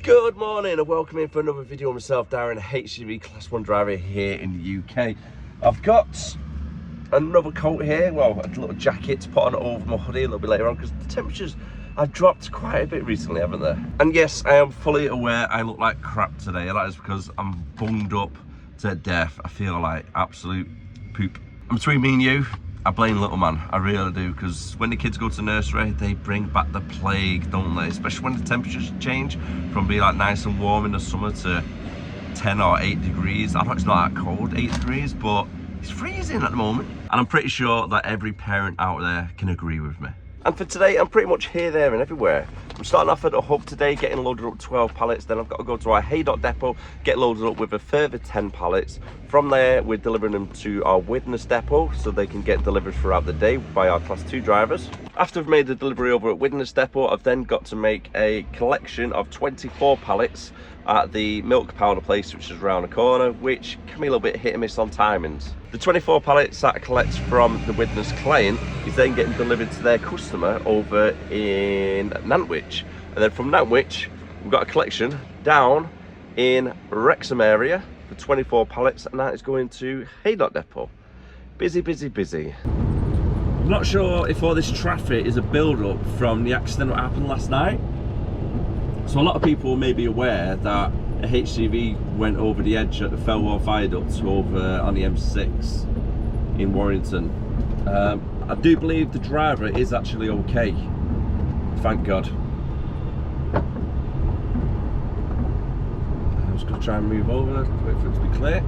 Good morning and welcome in for another video on myself, Darren, HGV Class 1 driver here in the UK. I've got another coat here, well, a little jacket to put on over my hoodie a little bit later on because the temperatures have dropped quite a bit recently, haven't they? And yes, I am fully aware I look like crap today. That is because I'm bunged up to death. I feel like absolute poop. And between me and you, I blame little man, I really do, because when the kids go to nursery, they bring back the plague, don't they? Especially when the temperatures change from being like nice and warm in the summer to 10 or 8 degrees. I know it's not that cold, 8 degrees, but it's freezing at the moment. And I'm pretty sure that every parent out there can agree with me. And for today, I'm pretty much here, there and everywhere. I'm starting off at the hub today, getting loaded up 12 pallets. Then I've got to go to our Haydock depot, get loaded up with a further 10 pallets. From there, we're delivering them to our Widnes depot so they can get delivered throughout the day by our Class 2 drivers. After I've made the delivery over at Widnes depot, I've then got to make a collection of 24 pallets at the milk powder place, which is around the corner, which can be a little bit hit and miss on timings. The 24 pallets that I collect from the Widnes client is then getting delivered to their customer over in Nantwich. And then from Nantwich, we've got a collection down in Wrexham area for 24 pallets, and that is going to Haydock depot. Busy, busy, busy. I'm not sure if all this traffic is a build-up from the accident that happened last night. So a lot of people may be aware that a HGV went over the edge at the Felwell Viaduct over on the M6 in Warrington. I do believe the driver is actually okay, thank God. I'm just going to try and move over, wait for it to be clear.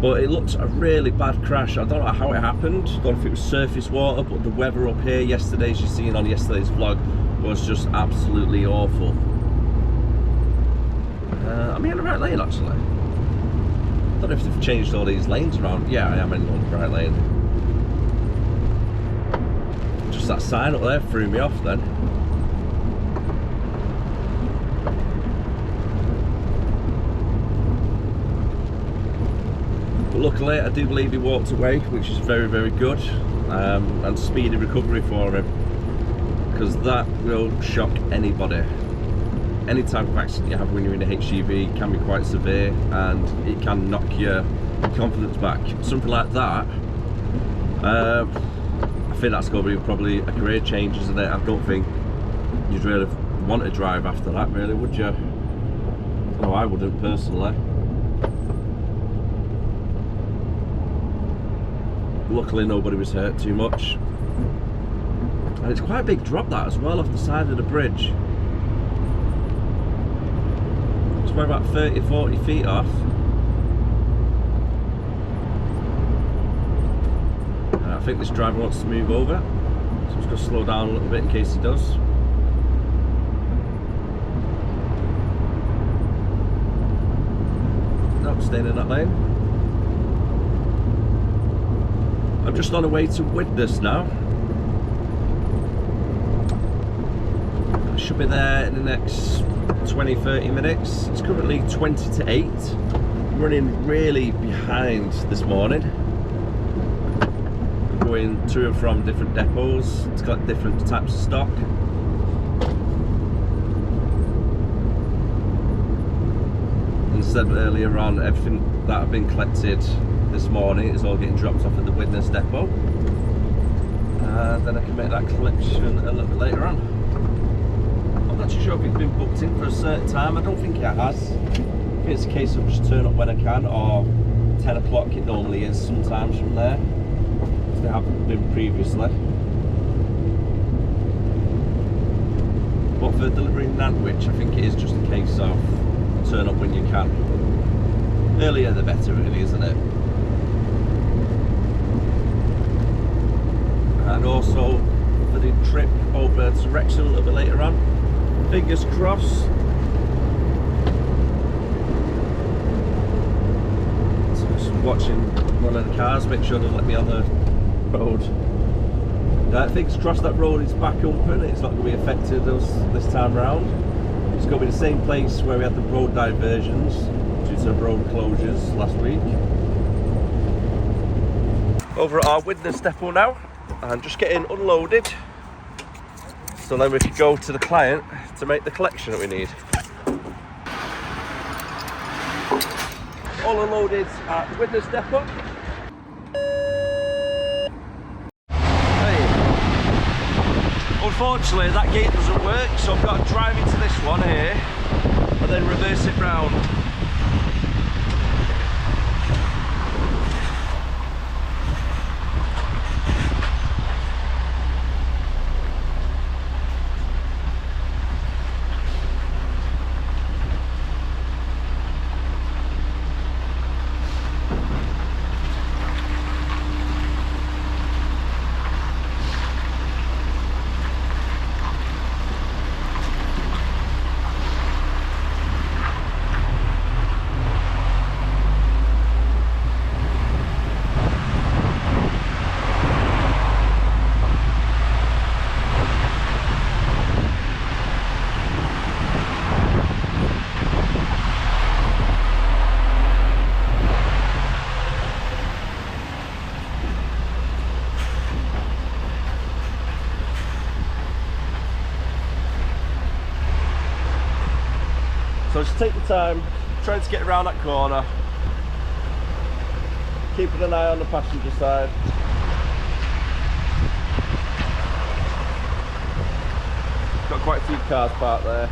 But it looks a really bad crash. I don't know how it happened. I don't know if it was surface water, but the weather up here yesterday, as you've seen on yesterday's vlog, was just absolutely awful. I'm in the right lane actually. I don't know if they've changed all these lanes around. Yeah, I am in the right lane. Just that sign up there threw me off then. But luckily, I do believe he walked away, which is very, very good, and speedy recovery for him, because that will shock anybody. Any type of accident you have when you're in a HGV can be quite severe, and it can knock your confidence back. Something like that, I think that's going to be probably a career change, isn't it? I don't think you'd really want to drive after that, really, would you? No, I wouldn't personally. Luckily nobody was hurt too much, and it's quite a big drop that as well off the side of the bridge. It's we're about 30-40 feet off. And I think this driver wants to move over, so I'm just going to slow down a little bit in case he does. Nope, staying in that lane. I'm just on the way to Widnes now. I should be there in the next 20-30 minutes. It's currently 20 to 8. I'm running really behind this morning. I'm going to and from different depots to collect different types of stock. As I said earlier on, everything that I've been collected this morning is all getting dropped off at the Widnes depot, and then I can make that collection a little bit later on. I'm not too sure if it's been booked in for a certain time. I don't think it has. I think it's a case of just turn up when I can, or 10 o'clock it normally is sometimes from there, if they haven't been previously. But for delivering Nantwich, I think it is just a case of turn up when you can. Earlier the better, really, isn't it? And also for the trip over to Wrexham a little bit later on, fingers crossed. So just watching one of the cars, make sure they let me on the road. Fingers crossed that road is back open, it's not going to be affected this time round. It's going to be the same place where we had the road diversions due to road closures last week. over at our Widnes depot now and just getting unloaded, so then we can go to the client to make the collection that we need. All unloaded at the Widnes depot. Hey. Unfortunately that gate doesn't work, so I've got to drive into this one here and then reverse it round. So just take the time, trying to get around that corner, keeping an eye on the passenger side. Got quite a few cars parked there.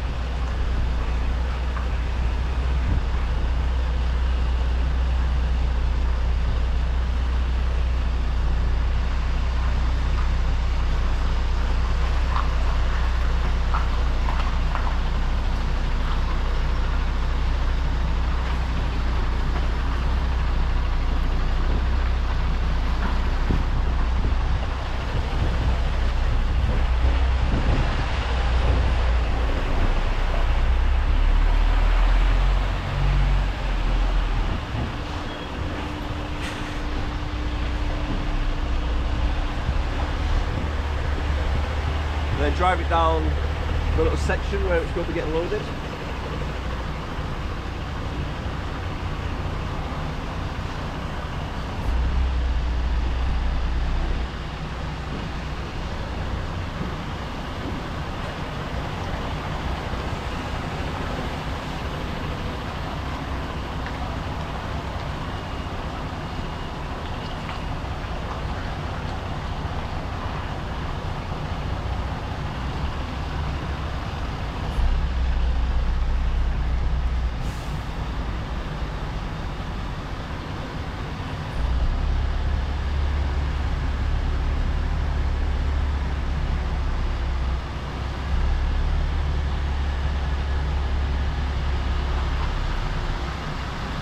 Then drive it down the little section where it's going to get loaded.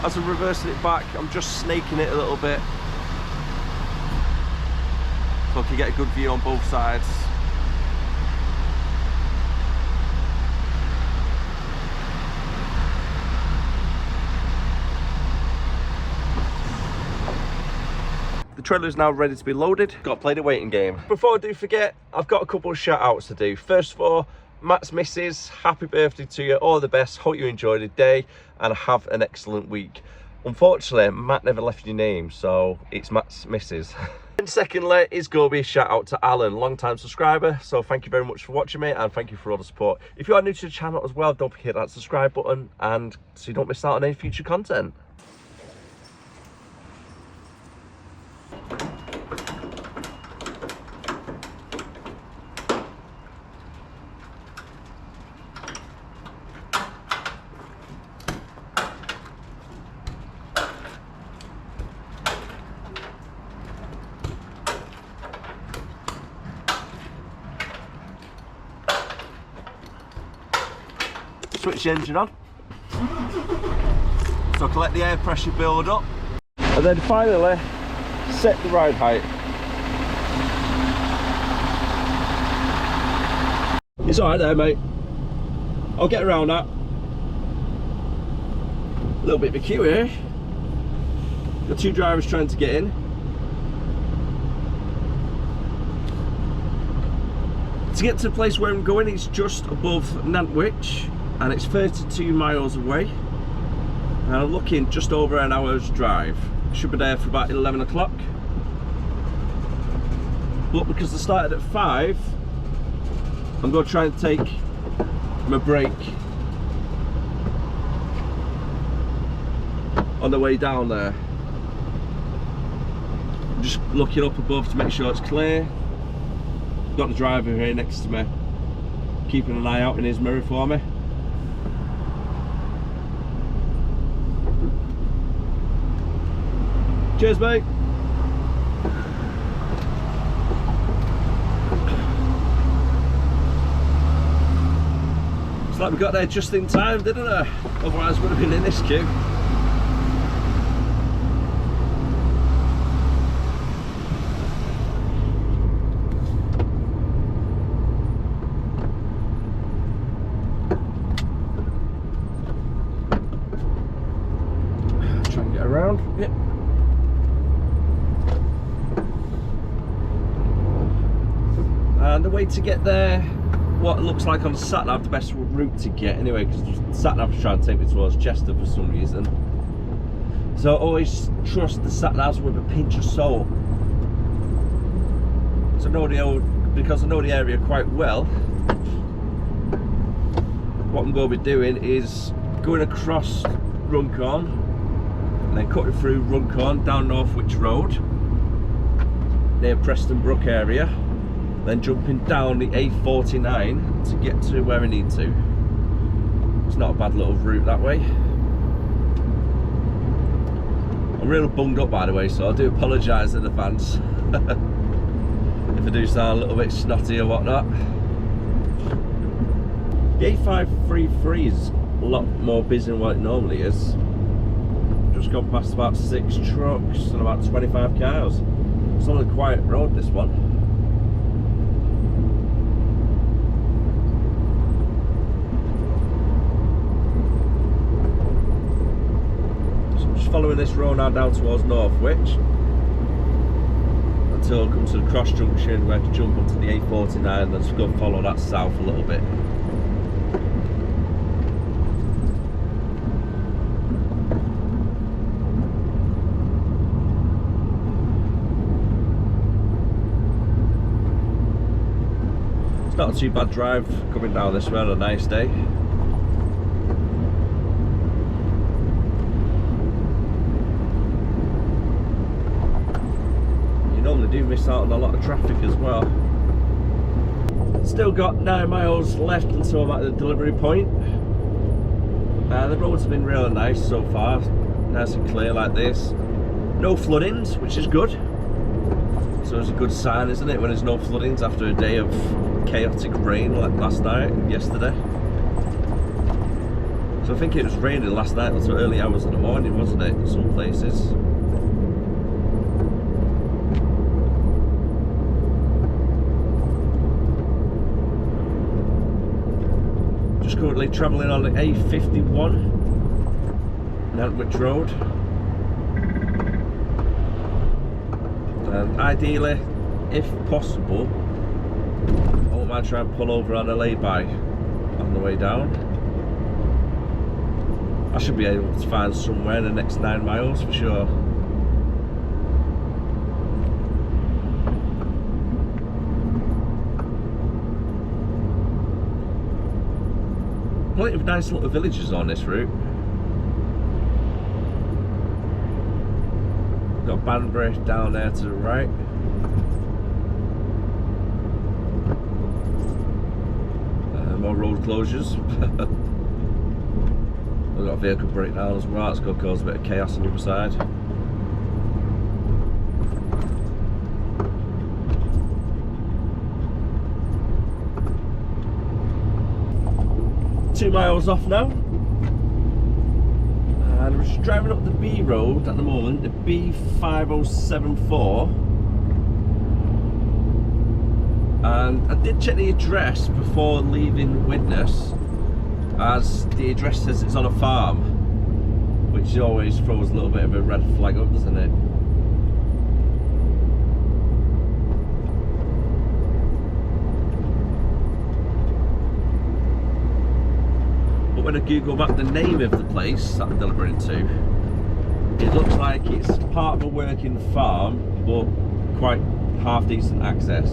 As I'm reversing it back, I'm just snaking it a little bit so I can get a good view on both sides. The trailer is now ready to be loaded. Got to play the waiting game. Before I do forget, I've got a couple of shout outs to do. First of all, Matt's missus, happy birthday to you, all the best, hope you enjoyed the day and have an excellent week. Unfortunately, Matt never left your name, so it's Matt's missus. And secondly, is going to be a shout out to Alan, long time subscriber, so thank you very much for watching me and thank you for all the support. If you are new to the channel as well, don't forget that subscribe button and so you don't miss out on any future content. Switch the engine on, so I can let the air pressure build up, and then finally set the ride height. It's alright there, mate. I'll get around that. A little bit of a queue here. Got two drivers trying to get in. To get to the place where I'm going, it's just above Nantwich. And it's 32 miles away, and I'm looking just over an hour's drive. Should be there for about 11 o'clock. but because I started at 5, I'm going to try and take my break on the way down there. I'm just looking up above to make sure it's clear. Got the driver here next to me, keeping an eye out in his mirror for me. Cheers, mate. It's like we got there just in time, didn't it? Otherwise we would have been in this queue. Try and get around. Yep. And the way to get there, what it looks like on the sat-nav, the best route to get anyway, because the sat-nav is trying to take me towards Chester for some reason. So I always trust the sat-navs with a pinch of salt. So because I know the area quite well, what I'm going to be doing is going across Runcorn and then cutting through Runcorn down Nantwich Road near Preston Brook area, then jumping down the A49 to get to where I need to. It's not a bad little route that way. I'm really bunged up, by the way, so I do apologise in advance if I do sound a little bit snotty or whatnot. The A533 is a lot more busy than what it normally is. Just gone past about 6 trucks and about 25 cars. It's on a quiet road, this one. Following this road now down towards Nantwich until I come to the cross junction where I have to jump onto the A49 and then just go and follow that south a little bit. It's not a too bad drive coming down this way on a nice day. Do miss out on a lot of traffic as well. Still got 9 miles left until I'm at the delivery point. The roads have been really nice so far, nice and clear like this. No floodings, which is good. So it's a good sign, isn't it, when there's no floodings after a day of chaotic rain like last night and yesterday. So I think it was raining last night until early hours in the morning, wasn't it, in some places. Currently travelling on the A51 Nantwich Road, and ideally, if possible, I won't mind trying to pull over on a lay-by on the way down. I should be able to find somewhere in the next 9 miles for sure. Plenty of nice little villages on this route. Got Banbury down there to the right. More road closures. We've got a vehicle breakdown as well. It's going to cause a bit of chaos on the other side. Two miles off now, and I'm just driving up the B road at the moment, the B5074, and I did check the address before leaving Widnes, as the address says it's on a farm, which always throws a little bit of a red flag up, doesn't it? When I Google map the name of the place that I'm delivering to, it looks like it's part of a working farm, but quite half decent access.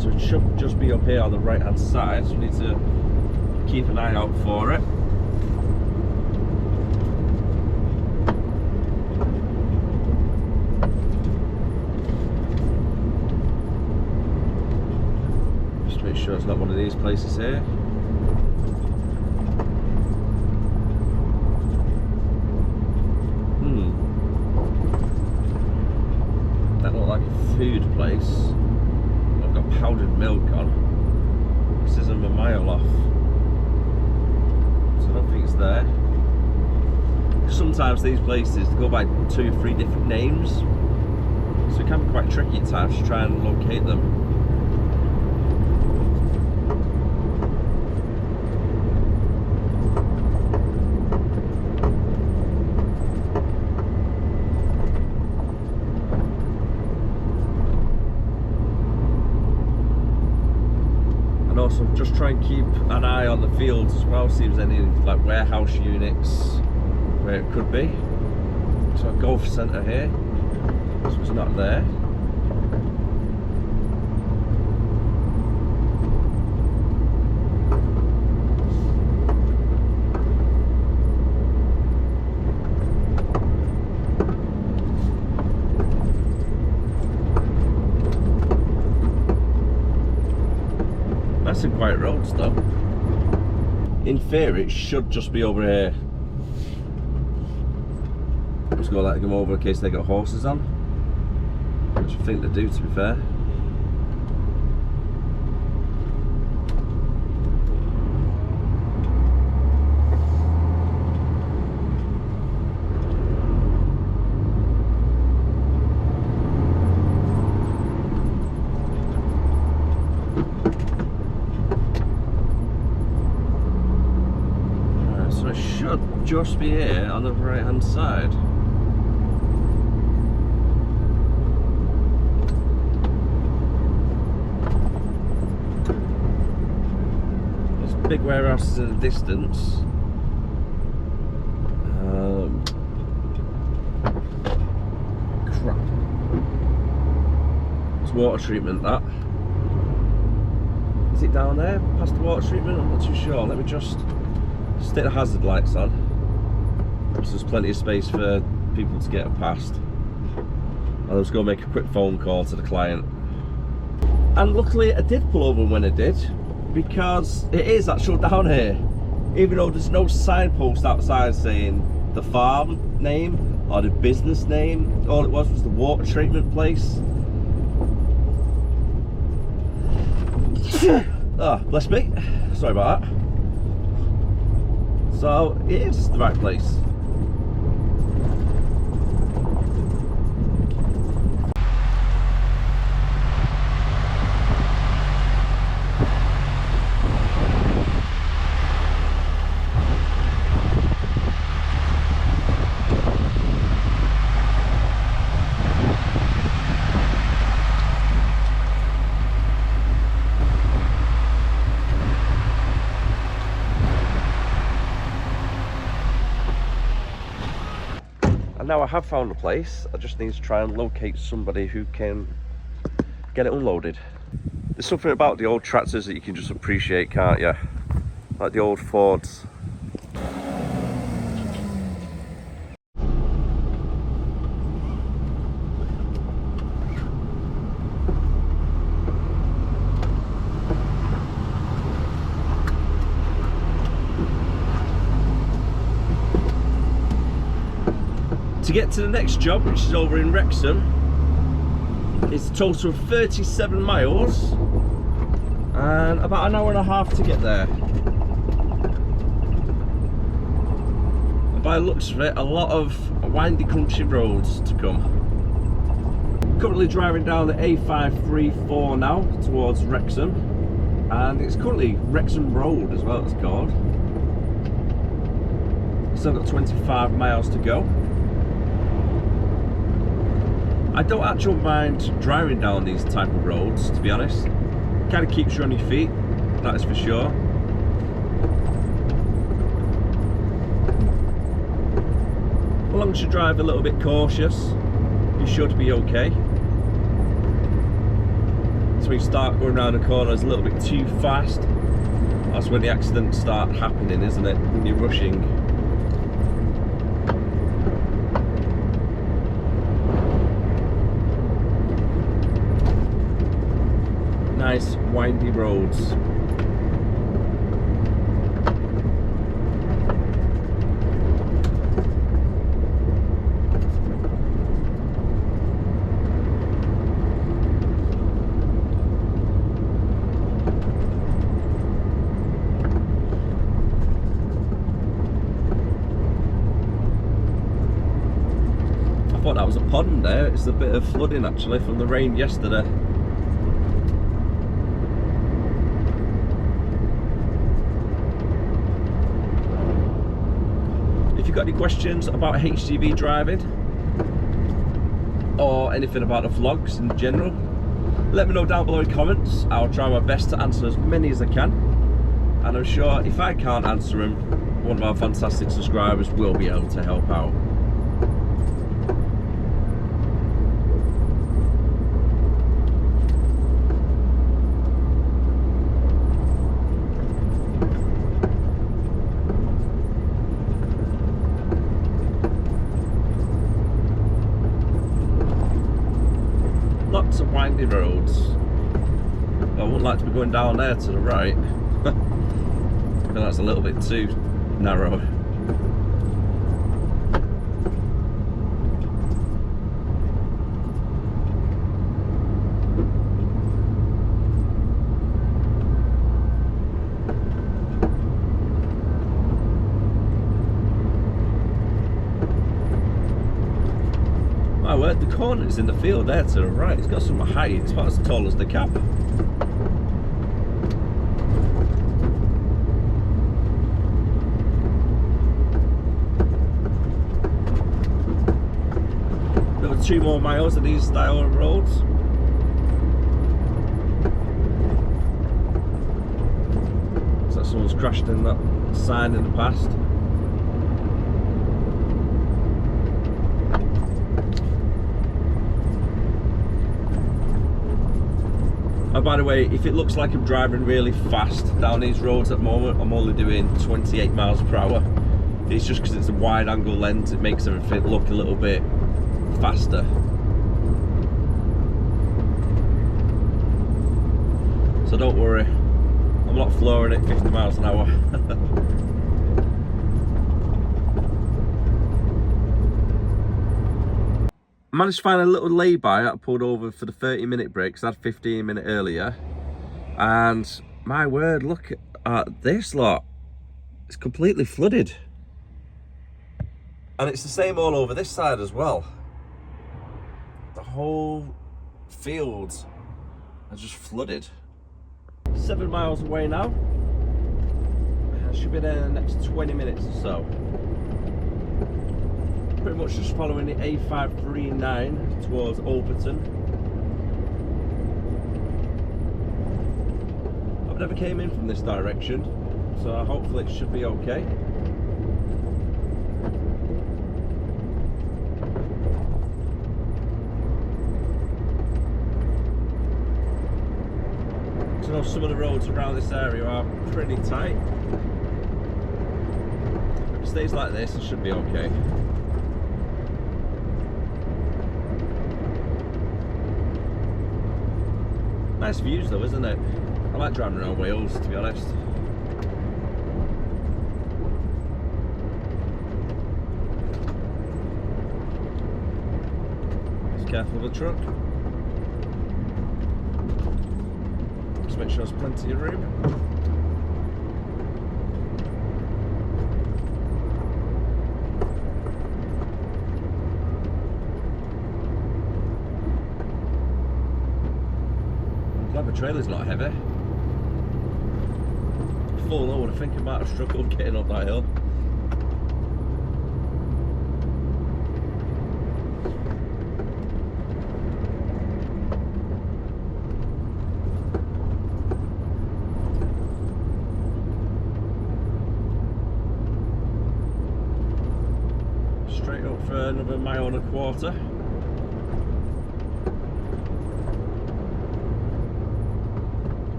So it should just be up here on the right hand side, so we need to keep an eye out for it. Just to make sure it's not one of these places here. That looked like a food place. I've got powdered milk on. This isn't a mile off, so I don't think it's there. Sometimes these places go by 2 or 3 different names, so it can be quite tricky at times to try and locate them. Also, just try and keep an eye on the fields as well, see if there's any like warehouse units where it could be. So a golf centre here, so it's not there. That's some quiet roads though. In theory it should just be over here. Just go let them over in case they got horses on, which I think they do, to be fair. So it should just be here on the right hand side. There's big warehouses in the distance. Crap. It's water treatment, that. Is it down there past the water treatment? I'm not too sure. Let me just stick the hazard lights on, so there's plenty of space for people to get past. I'll just go make a quick phone call to the client. And luckily I did pull over when I did, because it is actually down here, even though there's no signpost outside saying the farm name or the business name. All it was the water treatment place. Oh, bless me, sorry about that. So it is the right place. Now I have found a place, I just need to try and locate somebody who can get it unloaded. There's something about the old tractors that you can just appreciate, can't you? Like the old Fords. To get to the next job, which is over in Wrexham, it's a total of 37 miles and about an hour and a half to get there. And by the looks of it, a lot of windy country roads to come. Currently driving down the A534 now towards Wrexham, and it's currently Wrexham Road as well, it's called. Still got 25 miles to go. I don't actually mind driving down these type of roads, to be honest. Kind of keeps you on your feet, that is for sure. As long as you drive a little bit cautious. you should be okay. So when you start going around the corners a little bit too fast, that's when the accidents start happening, isn't it? When you're rushing. Nice windy roads. I thought that was a pond there. It's a bit of flooding actually from the rain yesterday. If you've got any questions about HGV driving or anything about the vlogs in general, let me know down below in comments. I'll try my best to answer as many as I can, and I'm sure if I can't answer them, one of our fantastic subscribers will be able to help out. Lots of windy roads. I wouldn't like to be going down there to the right. I feel that's a little bit too narrow. My word, the corner is in the field there to the right. It's got some height. It's about as tall as the cab. There were 2 more miles of these style of roads. Looks like someone's crashed in that sign in the past. Oh, by the way, if it looks like I'm driving really fast down these roads at the moment, I'm only doing 28 miles per hour. It's just because it's a wide angle lens, it makes everything look a little bit faster. So don't worry, I'm not flooring it 50 miles an hour. I managed to find a little lay-by that I pulled over for the 30-minute break because I had 15-minute earlier. And my word, look at this lot. It's completely flooded. And it's the same all over this side as well. The whole fields are just flooded. 7 miles away now. I should be there in the next 20 minutes or so. Pretty much just following the A539 towards Overton. I've never came in from this direction, so hopefully it should be okay. So I know some of the roads around this area are pretty tight. If it stays like this, it should be okay. Nice views though, isn't it? I like driving around Wales, to be honest. Just careful of the truck. Just make sure there's plenty of room. The trailer's not heavy. Full load, I think I might have struggled getting up that hill. Straight up for another mile and a quarter.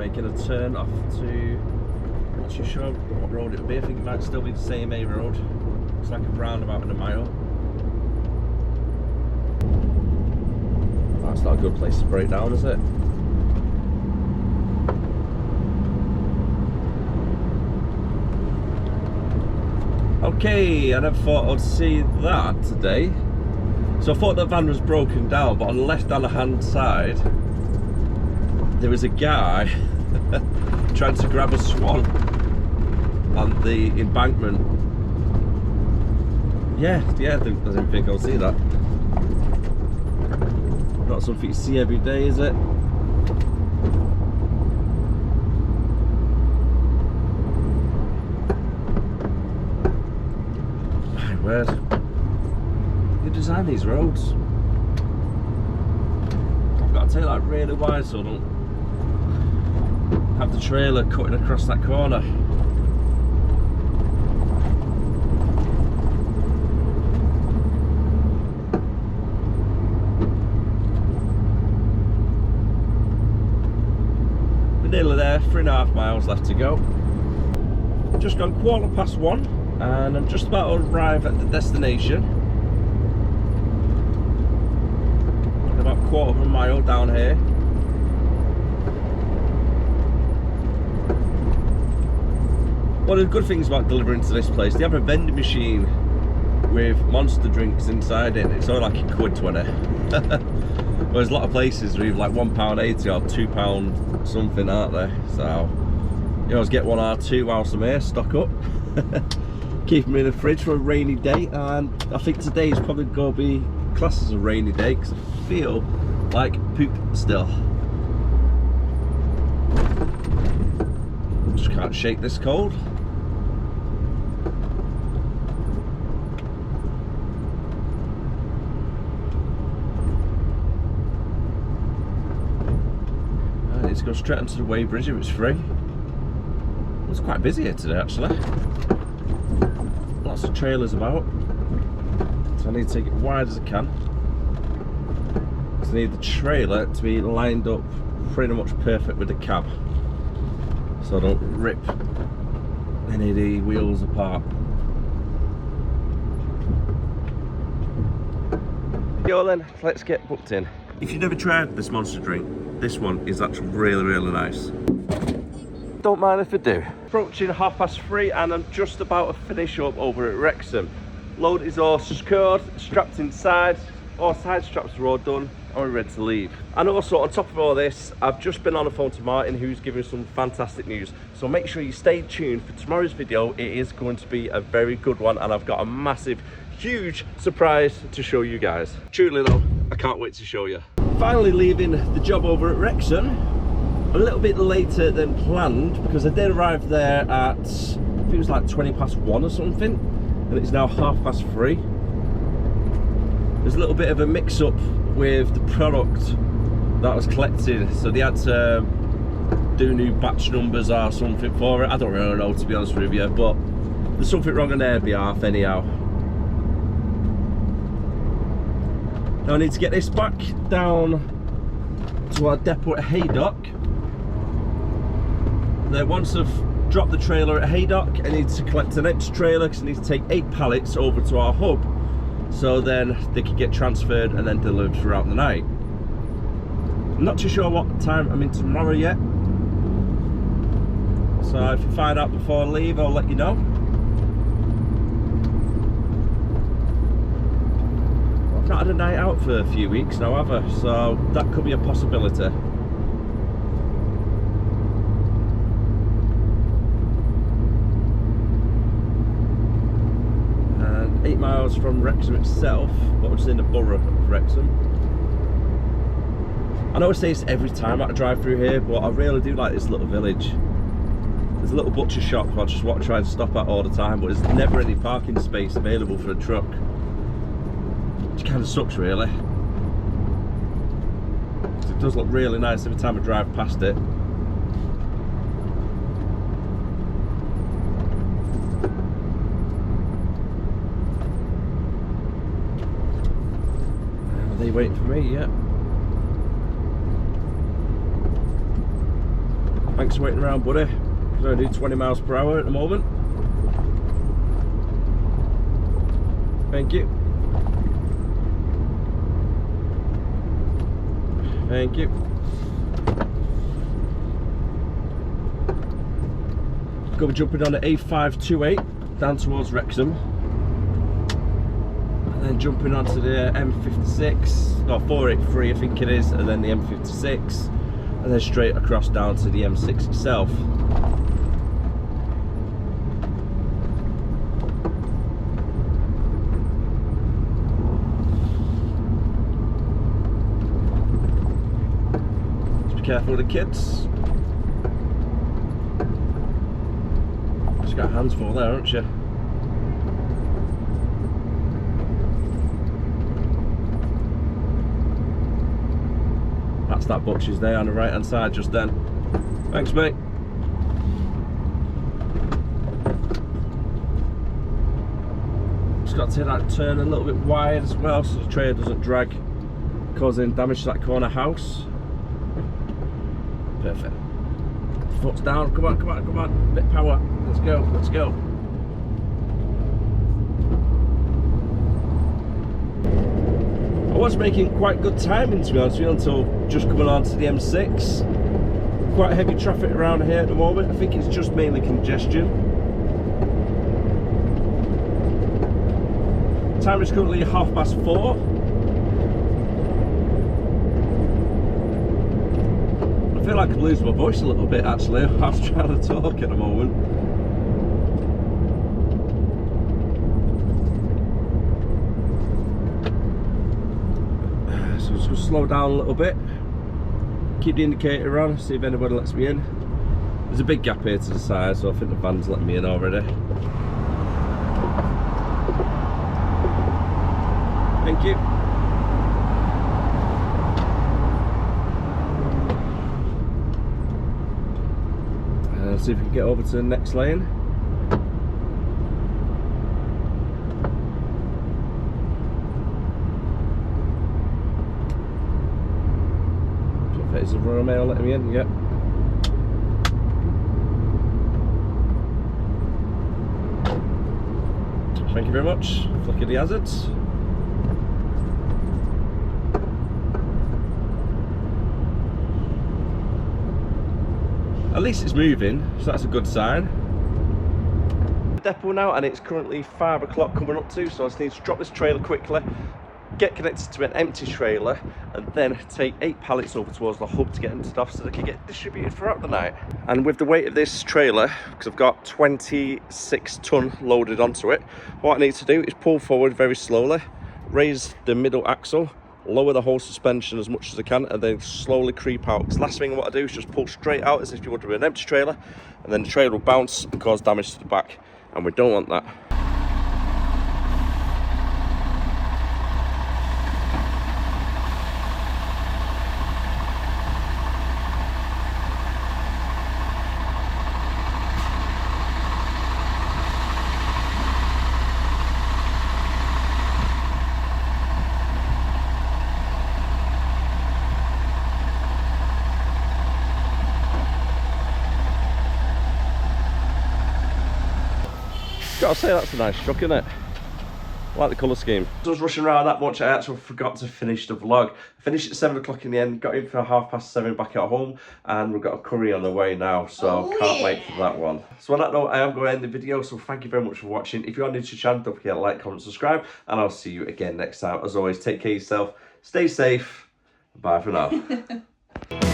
making a turn off to, I'm not too sure what road it would be. I think it might still be the same A road. It's like a roundabout in a mile. That's not a good place to break down, is it? Okay, I never thought I'd see that today. So I thought the van was broken down, but on the left-hand side, there was a guy trying to grab a swan on the embankment. Yeah, I didn't think I'll see that. Not something you see every day, is it? My word. You design these roads. I've got to take that really wide so I don't have the trailer cutting across that corner. Nearly there, 3.5 miles left to go. Just gone 1:15 and I'm just about to arrive at the destination. About 1/4 mile down here. One of the good things about delivering to this place, they have a vending machine with monster drinks inside it. It's only like £1.20. Whereas a lot of places with like £1.80 or £2 something, aren't they? So you always get one or two whilst I'm here, stock up. Keep them in the fridge for a rainy day, and I think today is probably going to be classed as a rainy day because I feel like poop still. Just can't shake this cold. Let's go straight onto the Weybridge if it's free. It's quite busy here today actually. Lots of trailers about. So I need to take it wide as I can. So I need the trailer to be lined up pretty much perfect with the cab. So I don't rip any of the wheels apart. Yo then, let's get booked in. If you've never tried this monster drink, this one is actually really nice. Don't mind if I do. Approaching 3:30 and I'm just about to finish up over at Wrexham. Load is all secured, strapped inside, all side straps are all done, and we're ready to leave. And also on top of all this, I've just been on the phone to Martin, who's giving some fantastic news. So make sure you stay tuned for tomorrow's video. It is going to be a very good one and I've got a massive, huge surprise to show you guys. Truly though, I can't wait to show you. Finally leaving the job over at Wrexham, a little bit later than planned because I did arrive there at, I think it was like 1:20 or something, and it's now 3:30. There's a little bit of a mix-up with the product that was collected, so they had to do new batch numbers or something for it. I don't really know, to be honest with you, but there's something wrong on their behalf anyhow. Now I need to get this back down to our depot at Haydock. Then once I've dropped the trailer at Haydock, I need to collect an empty trailer because I need to take 8 pallets over to our hub, so then they can get transferred and then delivered throughout the night. I'm not too sure what time I'm in tomorrow yet, so if I find out before I leave, I'll let you know. I've not had a night out for a few weeks now, have I? So that could be a possibility. And 8 miles from Wrexham itself, but we're just in the borough of Wrexham. I know I say this every time I drive through here, but I really do like this little village. There's a little butcher shop I just want to try and stop at all the time, but there's never any parking space available for a truck. Which kind of sucks really. It does look really nice every time I drive past it. Are they waiting for me? Yeah. Thanks for waiting around, buddy. I'm going to do 20 miles per hour at the moment. Thank you. Thank you. Going to be jumping on the A528 down towards Wrexham. And then jumping onto the M56, or 483 I think it is, and then the M56. And then straight across down to the M6 itself. Careful with the kids. Just got hands full there, haven't you? That's that butcher's there on the right hand side just then. Thanks, mate. Just got to take that turn a little bit wide as well so the trailer doesn't drag, causing damage to that corner house. Perfect. Foot's down. Come on, come on, come on. Bit of power. Let's go, let's go. I was making quite good timing, to be honest with you, until just coming on to the M6. Quite heavy traffic around here at the moment. I think it's just mainly congestion. Time is currently 4:30. I feel like I'm losing my voice a little bit actually. I was trying to talk at the moment. So I'm just going to slow down a little bit. Keep the indicator on, see if anybody lets me in. There's a big gap here to the side, so I think the van's letting me in already. Thank you. See if we can get over to the next lane. Perfect. Is the Royal Mail letting me in? Yep. Thank you very much. Flick of the hazards. At least it's moving, so that's a good sign. The depot now, and it's currently 5 o'clock coming up to, so I just need to drop this trailer quickly, get connected to an empty trailer, and then take 8 pallets over towards the hub to get emptied off so they can get distributed throughout the night. And with the weight of this trailer, because I've got 26 ton loaded onto it, what I need to do is pull forward very slowly, raise the middle axle, lower the whole suspension as much as I can, and then slowly creep out. Because last thing I want to do is just pull straight out as if you would with an empty trailer, and then the trailer will bounce and cause damage to the back, and we don't want that. Gotta say, that's a nice truck, isn't it? I like the colour scheme. I was rushing around that much, I actually forgot to finish the vlog. I finished at 7 o'clock in the end, got in for 7:30 back at home, and we've got a curry on the way now, so can't wait for that one. So on that note, I am going to end the video, so thank you very much for watching. If you're new to the channel, don't forget to like, comment, subscribe, and I'll see you again next time. As always, take care of yourself, stay safe, bye for now.